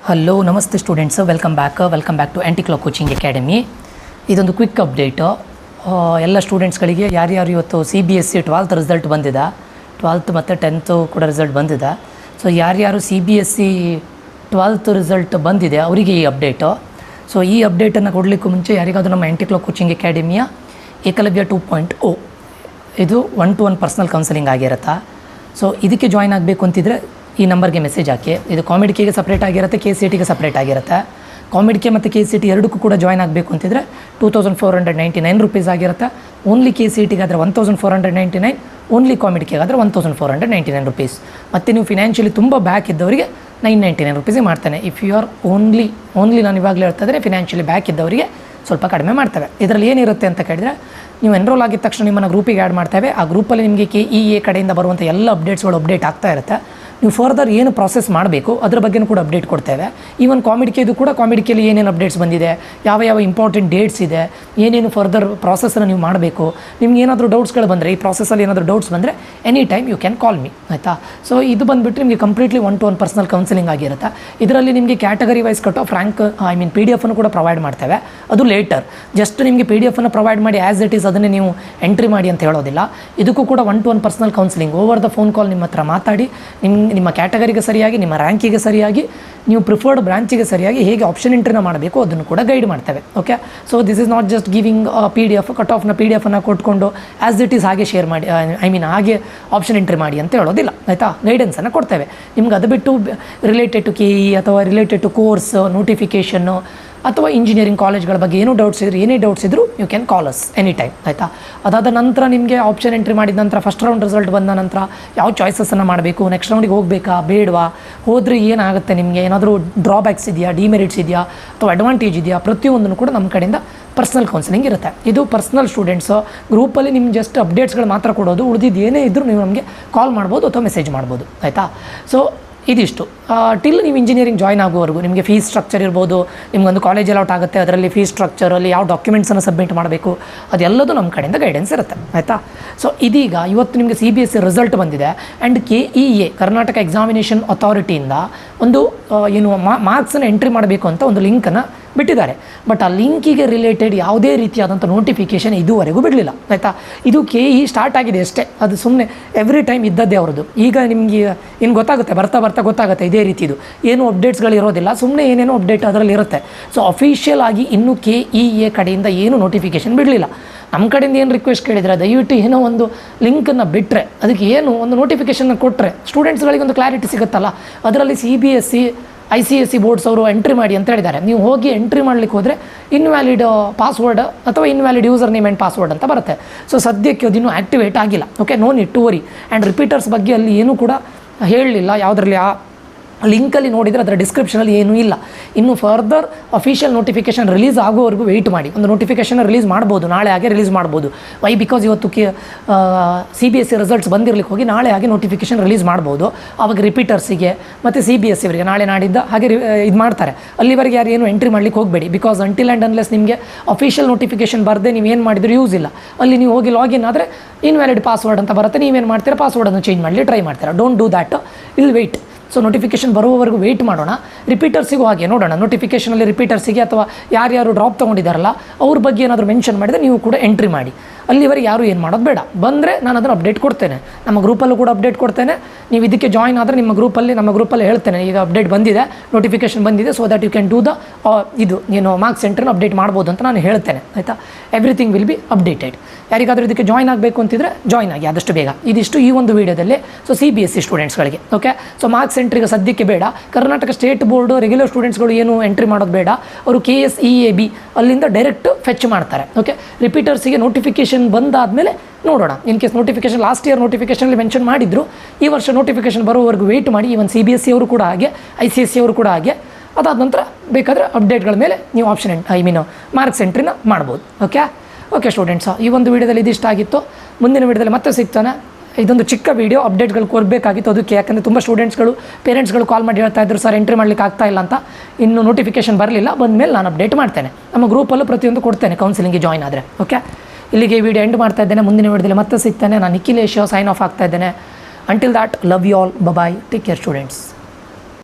Hello ನಮಸ್ತೆ students, welcome back to anti clock coaching academy. ಇದೊಂದು quick update ಎಲ್ಲ ಸ್ಟೂಡೆಂಟ್ಸ್ಗಳಿಗೆ. ಯಾರ್ಯಾರು ಇವತ್ತು CBSE 12th ರಿಸಲ್ಟ್ ಬಂದಿದೆ, 12th ಮತ್ತು 10th ಕೂಡ ರಿಸಲ್ಟ್ ಬಂದಿದೆ. ಸೊ ಯಾರ್ಯಾರು CBSE 12th ರಿಸಲ್ಟ್ ಬಂದಿದೆ ಅವರಿಗೆ ಈ ಅಪ್ಡೇಟು. ಸೊ ಈ ಅಪ್ಡೇಟನ್ನು ಕೊಡಲಿಕ್ಕೂ ಮುಂಚೆ ಯಾರಿಗಾದರೂ ನಮ್ಮ ಆ್ಯಂಟಿ-ಕ್ಲಾಕ್ ಕೋಚಿಂಗ್ ಅಕಾಡೆಮಿಯ ಏಕಲವ್ಯ 2.0 ಇದು 1-to-1 ಪರ್ಸ್ನಲ್ ಕೌನ್ಸಲಿಂಗ್ ಆಗಿರುತ್ತೆ. ಸೊ ಇದಕ್ಕೆ ಜಾಯ್ನ್ ಆಗಬೇಕು ಅಂತಿದ್ರೆ ಈ ನಂಬರ್ಗೆ ಮೆಸೇಜ್ ಹಾಕಿ. ಇದು ಕಾಮಿಡಿಕೆಗೆ ಸಪ್ರೇಟ್ ಆಗಿರುತ್ತೆ, KCETಗೆ ಸಪ್ರೇಟ್ ಆಗಿರುತ್ತೆ. ಕಾಮಿಡಿಕೆ ಮತ್ತು KCET ಎರಡಕ್ಕೂ ಕೂಡ ಜಾಯ್ನ್ ಆಗಬೇಕು ಅಂತಿದ್ರೆ 2499 ರೂಪೀಸ್ ಆಗಿರುತ್ತೆ. ಓನ್ಲಿ KCETಗಾದರೆ 1499, ಓನ್ಲಿ ಕಾಮಿಡಿಕೆಗಾದರೆ 1499 ರೂಪೀಸ್. ಮತ್ತು ನೀವು ಫಿನಾನ್ಷಿಯಲಿ ತುಂಬ ಬ್ಯಾಕ್ ಇದ್ದವರಿಗೆ 999 ರೂಪೀಸಿಗೆ ಮಾಡ್ತಾನೆ. ಇಫ್ ಯು ಆರ್ ಓನ್ಲಿ ನಾನು ಇವಾಗಲೇ ಹೇಳ್ತಾ ಇದ್ದರೆ ಫಿನಾನ್ಷಿಯಲಿ ಬ್ಯಾಕ್ ಇದ್ದವರಿಗೆ ಸ್ವಲ್ಪ ಕಡಿಮೆ ಮಾಡ್ತೇವೆ. ಇದರಲ್ಲಿ ಏನಿರುತ್ತೆ ಅಂತ ಕೇಳಿದರೆ, ನೀವು ಎನ್ರೋಲ್ ಆಗಿದ ತಕ್ಷಣ ನಿಮ್ಮನ್ನು ಗ್ರೂಪಿಗೆ ಆ್ಯಡ್ ಮಾಡ್ತೇವೆ. ಆ ಗ್ರೂಪಲ್ಲಿ ನಿಮಗೆ KEA ಕಡೆಯಿಂದ ಬರುವಂಥ ಎಲ್ಲ ಅಪ್ಡೇಟ್ಸ್ಗಳು ಅಪ್ಡೇಟ್ ಆಗ್ತಾ ಇರುತ್ತೆ. ನೀವು ಫರ್ದರ್ ಏನು ಪ್ರಾಸೆಸ್ ಮಾಡಬೇಕು ಅದ್ರ ಬಗ್ಗೆಯೂ ಕೂಡ ಅಪ್ಡೇಟ್ ಕೊಡ್ತೇವೆ. ಈವನ್ ಕಾಮಿಡಿಕೆದು ಕೂಡ ಕಾಮಿಡಿಕೆಯಲ್ಲಿ ಏನೇನು ಅಪ್ಡೇಟ್ಸ್ ಬಂದಿದೆ, ಯಾವ ಇಂಪಾರ್ಟೆಂಟ್ ಡೇಟ್ಸ್ ಇದೆ, ಏನೇನು ಫರ್ದರ್ ಪ್ರಾಸೆಸನ್ನು ನೀವು ಮಾಡಬೇಕು. ನಿಮ್ಗೆ ಏನಾದರೂ ಡೌಟ್ಸ್ಗಳು ಬಂದರೆ, ಈ ಪ್ರಾಸೆಸಲ್ಲಿ ಏನಾದರೂ ಡೌಟ್ಸ್ ಬಂದರೆ any time you can call me, ಆಯಿತಾ. ಸೊ ಇದು ಬಂದುಬಿಟ್ಟು ನಿಮಗೆ ಕಂಪ್ಲೀಟ್ಲಿ 1-to-1 ಪರ್ಸನಲ್ ಕೌನ್ಸಿಲಿಂಗ್ ಆಗಿರುತ್ತೆ. ಇದರಲ್ಲಿ ನಿಮಗೆ category wise cut off rank PDF ಅನ್ನು ಕೂಡ ಪ್ರೊವೈಡ್ ಮಾಡ್ತೇವೆ. ಅದು ಲೇಟರ್. ಜಸ್ಟ್ ನಿಮಗೆ PDF ಅನ್ನು ಪ್ರೊವೈಡ್ ಮಾಡಿ ಆ್ಯಸ್ ಇಟ್ ಈಸ್ ಅದನ್ನೇ ನೀವು ಎಂಟ್ರಿ ಮಾಡಿ ಅಂತ ಹೇಳೋದಿಲ್ಲ. ಇದಕ್ಕೂ ಕೂಡ 1-to-1 personal counselling over the phone call ನಿಮ್ಮ ಹತ್ರ ಮಾತಾಡಿ ನಿಮ್ಮ ಕ್ಯಾಟಗರಿಗೆ ಸರಿಯಾಗಿ, ನಿಮ್ಮ ರ್ಯಾಂಕಿಗೆ ಸರಿಯಾಗಿ, ನೀವು ಪ್ರಿಫರ್ಡ್ ಬ್ರಾಂಚಿಗೆ ಸರಿಯಾಗಿ ಹೇಗೆ ಆಪ್ಷನ್ ಎಂಟ್ರಿನ ಮಾಡಬೇಕು ಅದನ್ನು ಕೂಡ ಗೈಡ್ ಮಾಡ್ತೇವೆ. Okay. So this is not just giving PDF cut ಆಫ್ನ PDF ಕೊಟ್ಕೊಂಡು ಆ್ಯಸ್ ಇಟ್ ಈಸ್ ಹಾಗೆ ಶೇರ್ ಮಾಡಿ, ಹಾಗೆ ಆಪ್ಷನ್ ಎಂಟ್ರಿ ಮಾಡಿ ಅಂತ ಹೇಳೋದಿಲ್ಲ, ಆಯಿತಾ. ಗೈಡೆನ್ಸನ್ನು ಕೊಡ್ತೇವೆ ನಿಮ್ಗೆ. ಅದು ಬಿಟ್ಟು ರಿಲೇಟೆಡ್ ಟು KE ಅಥವಾ ರಿಲೇಟೆಡ್ ಟು ಕೋರ್ಸ್ ನೋಟಿಫಿಕೇಷನ್ನು ಅಥವಾ ಇಂಜಿನಿಯರಿಂಗ್ ಕಾಲೇಜ್ಗಳ ಬಗ್ಗೆ ಏನೇ ಡೌಟ್ಸ್ ಇದ್ದರೂ you can call us any time, ಆಯಿತಾ. ಅದಾದ ನಂತರ ನಿಮಗೆ ಆಪ್ಷನ್ ಎಂಟ್ರಿ ಮಾಡಿದ ನಂತರ ಫಸ್ಟ್ ರೌಂಡ್ ರಿಸಲ್ಟ್ ಬಂದ ನಂತರ ಯಾವ ಚಾಯ್ಸಸನ್ನು ಮಾಡಬೇಕು, ನೆಕ್ಸ್ಟ್ ರೌಂಡಿಗೆ ಹೋಗಬೇಕಾ ಬೇಡವಾ, ಹೋದರೆ ಏನಾಗುತ್ತೆ, ನಿಮಗೆ ಏನಾದರೂ ಡ್ರಾಬ್ಯಾಕ್ಸ್ ಇದೆಯಾ, ಡಿಮೆರಿಟ್ಸ್ ಇದೆಯಾ ಅಥವಾ ಅಡ್ವಾಂಟೇಜ್ ಇದೆಯಾ, ಪ್ರತಿಯೊಂದನ್ನು ಕೂಡ ನಮ್ಮ ಕಡೆಯಿಂದ ಪರ್ಸ್ನಲ್ ಕೌನ್ಸಿಲಿಂಗ್ ಇರುತ್ತೆ. ಇದು ಪರ್ಸ್ನಲ್ ಸ್ಟೂಡೆಂಟ್ಸು. ಗ್ರೂಪಲ್ಲಿ ನಿಮ್ಗೆ ಜಸ್ಟ್ ಅಪ್ಡೇಟ್ಸ್ಗಳು ಮಾತ್ರ ಕೊಡೋದು. ಉಳಿದಿದ್ದು ಏನೇ ಇದ್ದರೂ ನೀವು ನಮಗೆ ಕಾಲ್ ಮಾಡ್ಬೋದು ಅಥವಾ ಮೆಸೇಜ್ ಮಾಡ್ಬೋದು, ಆಯಿತಾ. ಸೊ ಇದಿಷ್ಟು ಟಿಲ್ ನೀವು ಇಂಜಿನಿಯರಿಂಗ್ ಜಾಯ್ನ್ ಆಗೋವರೆಗೂ ನಿಮಗೆ ಫೀಸ್ ಸ್ಟ್ರಕ್ಚರ್ ಇರ್ಬೋದು, ನಿಮಗೊಂದು ಕಾಲೇಜ್ ಅಲೌಟ್ ಆಗುತ್ತೆ, ಅದರಲ್ಲಿ ಫೀಸ್ ಸ್ಟ್ರಕ್ಚರಲ್ಲಿ ಯಾವ ಡಾಕ್ಯುಮೆಂಟ್ಸನ್ನು ಸಬ್ಮಿಟ್ ಮಾಡಬೇಕು ಅದೆಲ್ಲದೂ ನಮ್ಮ ಕಡೆಯಿಂದ ಗೈಡೆನ್ಸ್ ಇರುತ್ತೆ, ಆಯಿತಾ. ಸೊ ಇದೀಗ ಇವತ್ತು ನಿಮಗೆ CBSE ರಿಸಲ್ಟ್ ಬಂದಿದೆ. ಆ್ಯಂಡ್ KEA ಕರ್ನಾಟಕ ಎಕ್ಸಾಮಿನೇಷನ್ ಅಥಾರಿಟಿಯಿಂದ ಒಂದು ಮಾರ್ಕ್ಸನ್ನು ಎಂಟ್ರಿ ಮಾಡಬೇಕು ಅಂತ ಒಂದು ಲಿಂಕನ್ನು ಬಿಟ್ಟಿದ್ದಾರೆ. ಬಟ್ ಆ ಲಿಂಕಿಗೆ ರಿಲೇಟೆಡ್ ಯಾವುದೇ ರೀತಿಯಾದಂಥ ನೋಟಿಫಿಕೇಷನ್ ಇದುವರೆಗೂ ಬಿಡಲಿಲ್ಲ, ಆಯಿತಾ. ಇದು KE ಸ್ಟಾರ್ಟ್ ಆಗಿದೆ ಅಷ್ಟೇ, ಅದು ಸುಮ್ಮನೆ ಎವ್ರಿ ಟೈಮ್ ಇದ್ದದ್ದೇ ಅವ್ರದ್ದು. ಈಗ ನಿಮಗೆ ಏನು ಗೊತ್ತಾಗುತ್ತೆ, ಬರ್ತಾ ಗೊತ್ತಾಗುತ್ತೆ ಇದೇ ರೀತಿದು ಏನು ಅಪ್ಡೇಟ್ಸ್ಗಳು ಇರೋದಿಲ್ಲ, ಸುಮ್ಮನೆ ಏನೇನೋ ಅಪ್ಡೇಟ್ ಅದರಲ್ಲಿ ಇರುತ್ತೆ. ಸೊ ಅಫಿಷಿಯಲ್ ಆಗಿ ಇನ್ನೂ KEA ಕಡೆಯಿಂದ ಏನು ನೋಟಿಫಿಕೇಷನ್ ಬಿಡಲಿಲ್ಲ. ನಮ್ಮ ಕಡೆಯಿಂದ ಏನು ರಿಕ್ವೆಸ್ಟ್ ಕೇಳಿದರೆ, ದಯವಿಟ್ಟು ಏನೋ ಒಂದು ಲಿಂಕನ್ನು ಬಿಟ್ಟರೆ, ಅದಕ್ಕೆ ಏನು ಒಂದು ನೋಟಿಫಿಕೇಷನ್ನ ಕೊಟ್ಟರೆ ಸ್ಟೂಡೆಂಟ್ಸ್ಗಳಿಗೆ ಒಂದು ಕ್ಲಾರಿಟಿ ಸಿಗುತ್ತಲ್ಲ. ಅದರಲ್ಲಿ CBSE ICSE ಬೋರ್ಡ್ಸ್ ಅವರು ಎಂಟ್ರಿ ಮಾಡಿ ಅಂತ ಹೇಳಿದ್ದಾರೆ. ನೀವು ಹೋಗಿ ಎಂಟ್ರಿ ಮಾಡಲಿಕ್ಕೆ ಹೋದರೆ ಇನ್ವ್ಯಾಲಿಡ್ ಪಾಸ್ವರ್ಡ್ ಅಥವಾ invalid user name and password ಅಂತ ಬರುತ್ತೆ. ಸೊ ಸದ್ಯಕ್ಕೆ ಅದಿನ್ನೂ ಆ್ಯಕ್ಟಿವೇಟ್ ಆಗಿಲ್ಲ. Okay, no need to worry. And repeaters ಬಗ್ಗೆ ಅಲ್ಲಿ ಏನೂ ಕೂಡ ಹೇಳಲಿಲ್ಲ. ಯಾವುದರಲ್ಲಿ ಆ ಲಿಂಕಲ್ಲಿ ನೋಡಿದರೆ ಅದರ ಡಿಸ್ಕ್ರಿಪ್ಷನಲ್ಲಿ ಏನೂ ಇಲ್ಲ. ಇನ್ನು ಫರ್ದರ್ ಅಫಿಷಿಯಲ್ ನೋಟಿಫಿಕೇಷನ್ ರಿಲೀಸ್ ಆಗೋವರೆಗೂ ವೆಯ್ಟ್ ಮಾಡಿ. ಒಂದು ನೋಟಿಫಿಕೇಷನ್ ರಿಲೀಸ್ ಮಾಡ್ಬೋದು, ನಾಳೆ ಹಾಗೆ ರಿಲೀಸ್ ಮಾಡ್ಬೋದು. ವೈ ಬಿಕಾಸ್ ಇವತ್ತು CBSE ರಿಸಲ್ಟ್ಸ್ ಬಂದಿರಲಿಕ್ಕೆ ಹೋಗಿ ನಾಳೆ ಹಾಗೆ ನೋಟಿಫಿಕೇಷನ್ ರಿಲೀಸ್ ಮಾಡ್ಬೋದು. ಆವಾಗ ರಿಪೀಟರ್ಸಿಗೆ ಮತ್ತು CBSE ಅವರಿಗೆ ನಾಳೆ ನಾಡಿದ್ದ ಹಾಗೆ ಇದು ಮಾಡ್ತಾರೆ. ಅಲ್ಲಿವರೆಗೆ ಯಾರು ಏನು ಎಂಟ್ರಿ ಮಾಡಲಿಕ್ಕೆ ಹೋಗಬೇಡಿ. ಬಿಕಾಸ್ ಅಂಟಿಲ್ ಆ್ಯಂಡ್ ಅನ್ಲೆಸ್ ನಿಮಗೆ ಅಫಿಷಿಯಲ್ ನೋಟಿಫಿಕೇಷನ್ ಬರದೆ ನೀವು ಏನು ಮಾಡಿದರೂ ಯೂಸ್ ಇಲ್ಲ. ಅಲ್ಲಿ ನೀವು ಹೋಗಿ ಲಾಗಿನ್ ಆದರೆ ಇನ್ವ್ಯಾಲಿಡ್ ಪಾಸ್ವರ್ಡ್ ಅಂತ ಬರುತ್ತೆ. ನೀವೇನು ಮಾಡ್ತೀರಾ, ಪಾಸ್ವರ್ಡನ್ನು ಚೇಂಜ್ ಮಾಡಲಿ ಟ್ರೈ ಮಾಡ್ತೀರಾ. Don't do that, will weight. So notification ಬರುವವರೆಗೂ ವೆಯ್ಟ್ ಮಾಡೋಣ. ರಿಪೀಟರ್ಸಿಗೂ ಹಾಗೆ ನೋಡೋಣ. ನೋಟಿಫಿಕೇಷನಲ್ಲಿ ರಿಪೀಟರ್ಸಿಗೆ ಅಥವಾ ಯಾರ್ಯಾರು ಡ್ರಾಪ್ ತೊಗೊಂಡಿದ್ದಾರಲ್ಲ ಅವ್ರ ಬಗ್ಗೆ ಏನಾದರೂ ಮೆನ್ಷನ್ ಮಾಡಿದರೆ ನೀವು ಕೂಡ ಎಂಟ್ರಿ ಮಾಡಿ. ಅಲ್ಲಿವರೆಗೆ ಯಾರು ಏನು ಮಾಡೋದು ಬೇಡ. ಬಂದರೆ ನಾನು ಅದನ್ನು ಅಪ್ಡೇಟ್ ಕೊಡ್ತೇನೆ, ನಮ್ಮ ಗ್ರೂಪಲ್ಲೂ ಕೂಡ ಅಪ್ಡೇಟ್ ಕೊಡ್ತೇನೆ. ನೀವು ಇದಕ್ಕೆ ಜಾಯ್ನ್ ಆದರೆ ನಮ್ಮ ಗ್ರೂಪಲ್ಲಿ ಹೇಳ್ತೇನೆ, ಈಗ ಅಪ್ಡೇಟ್ ಬಂದಿದೆ, ನೋಟಿಫಿಕೇಷನ್ ಬಂದಿದೆ, so that you can do the ಇದು ಏನು ಮಾರ್ಕ್ಸ್ ಸೆಂಟ್ರನ್ನ ಅಪ್ಡೇಟ್ ಮಾಡ್ಬೋದು ಅಂತ ನಾನು ಹೇಳ್ತೇನೆ, ಆಯಿತಾ. Everything will be updated. ಯಾರಿಗಾದರೂ ಇದಕ್ಕೆ ಜಾಯ್ನ್ ಆಗಬೇಕು ಅಂತಿದ್ರೆ ಜಾಯ್ನ್ ಆಗಿ ಆದಷ್ಟು ಬೇಗ. ಇದಿಷ್ಟು ಈ ಒಂದು ವೀಡಿಯೋದಲ್ಲಿ. ಸೊ CBSE ಸ್ಟೂಡೆಂಟ್ಸ್ಗಳಿಗೆ ಓಕೆ. ಸೊ ಮಾರ್ಕ್ಸ್ ಎಂಟ್ರಿಗೆ ಸದ್ಯಕ್ಕೆ ಬೇಡ. ಕರ್ನಾಟಕ ಸ್ಟೇಟ್ ಬೋರ್ಡು ರೆಗ್ಯುಲರ್ ಸ್ಟೂಡೆಂಟ್ಸ್ಗಳು ಏನು ಎಂಟ್ರಿ ಮಾಡೋದು ಬೇಡ. ಅವರು KSEAB ಅಲ್ಲಿಂದ ಡೈರೆಕ್ಟ್ ಫೆಚ್ ಮಾಡ್ತಾರೆ. ಓಕೆ, ರಿಪೀಟರ್ಸಿಗೆ ನೋಟಿಫಿಕೇಷನ್ ಬಂದಾದಮೇಲೆ ನೋಡೋಣ. In case notification last year ನೋಟಿಫಿಕೇಷನಲ್ಲಿ ಮೆನ್ಷನ್ ಮಾಡಿದ್ರು, ಈ ವರ್ಷ ನೋಟಿಫಿಕೇಷನ್ ಬರೋವರೆಗೂ ವೆಯ್ಟ್ ಮಾಡಿ. ಈವನ್ CBSE ಅವರು ಕೂಡ ಹಾಗೆ, ICSE ಅವರು ಕೂಡ ಹಾಗೆ. ಅದಾದ ನಂತರ ಬೇಕಾದರೆ ಅಪ್ಡೇಟ್ಗಳ ಮೇಲೆ ನೀವು ಆಪ್ಷನ್ ಮಾರ್ಕ್ಸ್ ಎಂಟ್ರಿನ ಮಾಡ್ಬೋದು. ಓಕೆ ಸ್ಟೂಡೆಂಟ್ಸ್, ಈ ಒಂದು ವೀಡಿಯೋದಲ್ಲಿ ಇದಿಷ್ಟ ಆಗಿತ್ತು. ಮುಂದಿನ ವೀಡಿಯೋದಲ್ಲಿ ಮತ್ತೆ ಸಿಗ್ತಾನೆ. ಇದೊಂದು ಚಿಕ್ಕ ವೀಡಿಯೋ ಅಪ್ಡೇಟ್ಗಳು ಕೊಡಬೇಕಾಗಿತ್ತು ಅದಕ್ಕೆ. ಯಾಕಂದರೆ ತುಂಬ ಸ್ಟೂಡೆಂಟ್ಸ್ಗಳು ಪೇರೆಂಟ್ಸ್ಗಳು ಕಾಲ್ ಮಾಡಿ ಹೇಳ್ತಾ ಇದ್ರು, ಸರ್ ಎಂಟ್ರಿ ಮಾಡಲಿಕ್ಕೆ ಆಗ್ತಾ ಇಲ್ಲ ಅಂತ. ಇನ್ನು ನೋಟಿಫಿಕೇಷನ್ ಬರಲಿಲ್ಲ, ಬಂದಮೇಲೆ ನಾನು ಅಪ್ಡೇಟ್ ಮಾಡ್ತೇನೆ. ನಮ್ಮ ಗ್ರೂಪಲ್ಲೂ ಪ್ರತಿಯೊಂದು ಕೊಡ್ತೇನೆ ಕೌನ್ಸಿಲಿಂಗ್ಗೆ ಜಾಯ್ನ್ ಆದರೆ. ಓಕೆ, ಇಲ್ಲಿಗೆ ಈ ವಿಡಿಯೋ ಎಂಡ್ ಮಾಡ್ತಾ ಇದ್ದೇನೆ. ಮುಂದಿನ ವಿಡಿಯೋದಲ್ಲಿ ಮತ್ತೆ ಸಿಗ್ತಾನೆ. ನಾನು ನಿಖಿಲೇಶ್ ಸೈನ್ ಆಫ್ ಆಗ್ತಾ ಇದ್ದೇನೆ. Until that, love you all, bye, take care students.